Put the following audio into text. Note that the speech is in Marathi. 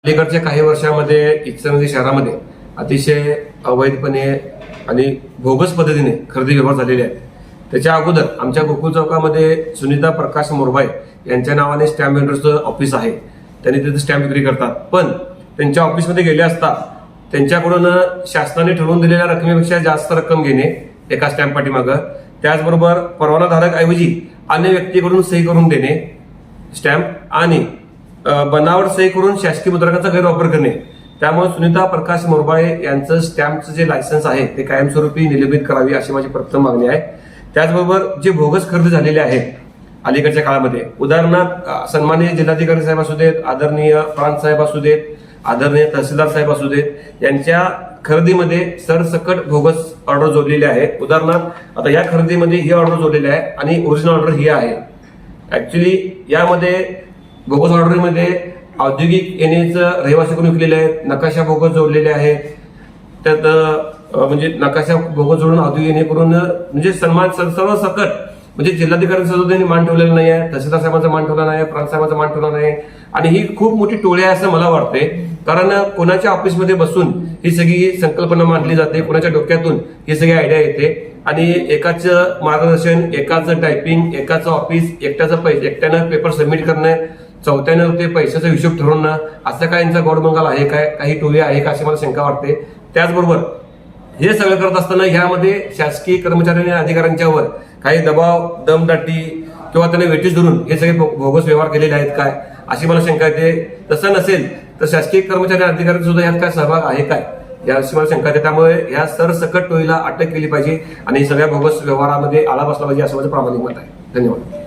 अलीकडच्या काही वर्षामध्ये इचलकरंजी शहरामध्ये अतिशय अवैधपणे आणि बोगस पद्धतीने खरेदी व्यवहार झालेले आहेत. त्याच्या अगोदर आमच्या गोकुळ चौकामध्ये सुनीता प्रकाश मोरबाई यांच्या नावाने स्टॅम्प वेंडरचं ऑफिस आहे. त्यांनी तिथे स्टॅम्प विक्री करतात. पण त्यांच्या ऑफिसमध्ये गेले असता त्यांच्याकडून शासनाने ठरवून दिलेल्या रकमेपेक्षा जास्त रक्कम घेणे एका स्टॅम्प पाठीमागं, त्याचबरोबर परवानाधारक ऐवजी अन्य व्यक्तीकडून सही करून देणे स्टॅम्प आणि बनावट सही करून शासकीय मुद्रकांचा गैरवापर करणे. त्यामुळे सुनीता प्रकाश मोरबाळे यांचं स्टॅम्पचं जे लायसन्स आहे ते कायमस्वरूपी निलंबित करावी अशी माझी प्रथम मागणी आहे. त्याचबरोबर जे बोगस खरेदी झालेले आहेत अलीकडच्या काळामध्ये, उदाहरणार्थ सन्माननीय जिल्हाधिकारी साहेब असू देत, आदरणीय प्रांत साहेब असू देत, आदरणीय तहसीलदार साहेब असू देत, यांच्या खरेदीमध्ये सरसकट बोगस ऑर्डर जोडलेली आहे. उदाहरणार्थ आता या खरेदीमध्ये ही ऑर्डर जोडलेली आहे आणि ओरिजिनल ऑर्डर ही आहे. ऍक्च्युली यामध्ये बोगस ऑर्डरमध्ये औद्योगिक एनएचं रहिवासी करून विकलेले आहेत, नकाशा बोगस जोडलेले आहेत. त्यात म्हणजे नकाशा बोगस जोडून औद्योगिक एनए करून म्हणजे सन्मान सर्व सकट म्हणजे जिल्हाधिकाऱ्यांचा सुद्धा त्यांनी मान ठेवलेला नाही आहे, तहसीलदार साहेबांचा मान ठेवला नाही, प्रांत साहेबांचा मान ठेवला नाही. आणि ही खूप मोठी टोळी आहे असं मला वाटते. कारण कोणाच्या ऑफिसमध्ये बसून ही सगळी संकल्पना मांडली जाते, कोणाच्या डोक्यातून ही सगळी आयडिया येते आणि एकाच मार्गदर्शन, एकाच टायपिंग, एकाच ऑफिस, एकट्यानं पेपर सबमिट करणं, चौथ्यानं ते पैशाचा हिशोब ठरवणं, असं काय यांचा गोडमंगल आहे काय, काही टोळी आहे का अशी मला शंका वाटते. त्याचबरोबर हे सगळं करत असताना ह्यामध्ये शासकीय कर्मचारी आणि अधिकाऱ्यांच्यावर काही दबाव, दमदाटी किंवा त्यांना वेटीस धरून हे सगळे बोगस व्यवहार केलेले आहेत काय अशी मला शंका येते. तसं नसेल तर शासकीय कर्मचारी आणि अधिकाऱ्यांचा सुद्धा यात काय सहभाग आहे काय याची मला शंका येते. त्यामुळे या सरसकट टोळीला अटक केली पाहिजे आणि सगळ्या बोगस व्यवहारामध्ये आळा बसला पाहिजे असं माझं प्रामाणिक मत आहे. धन्यवाद.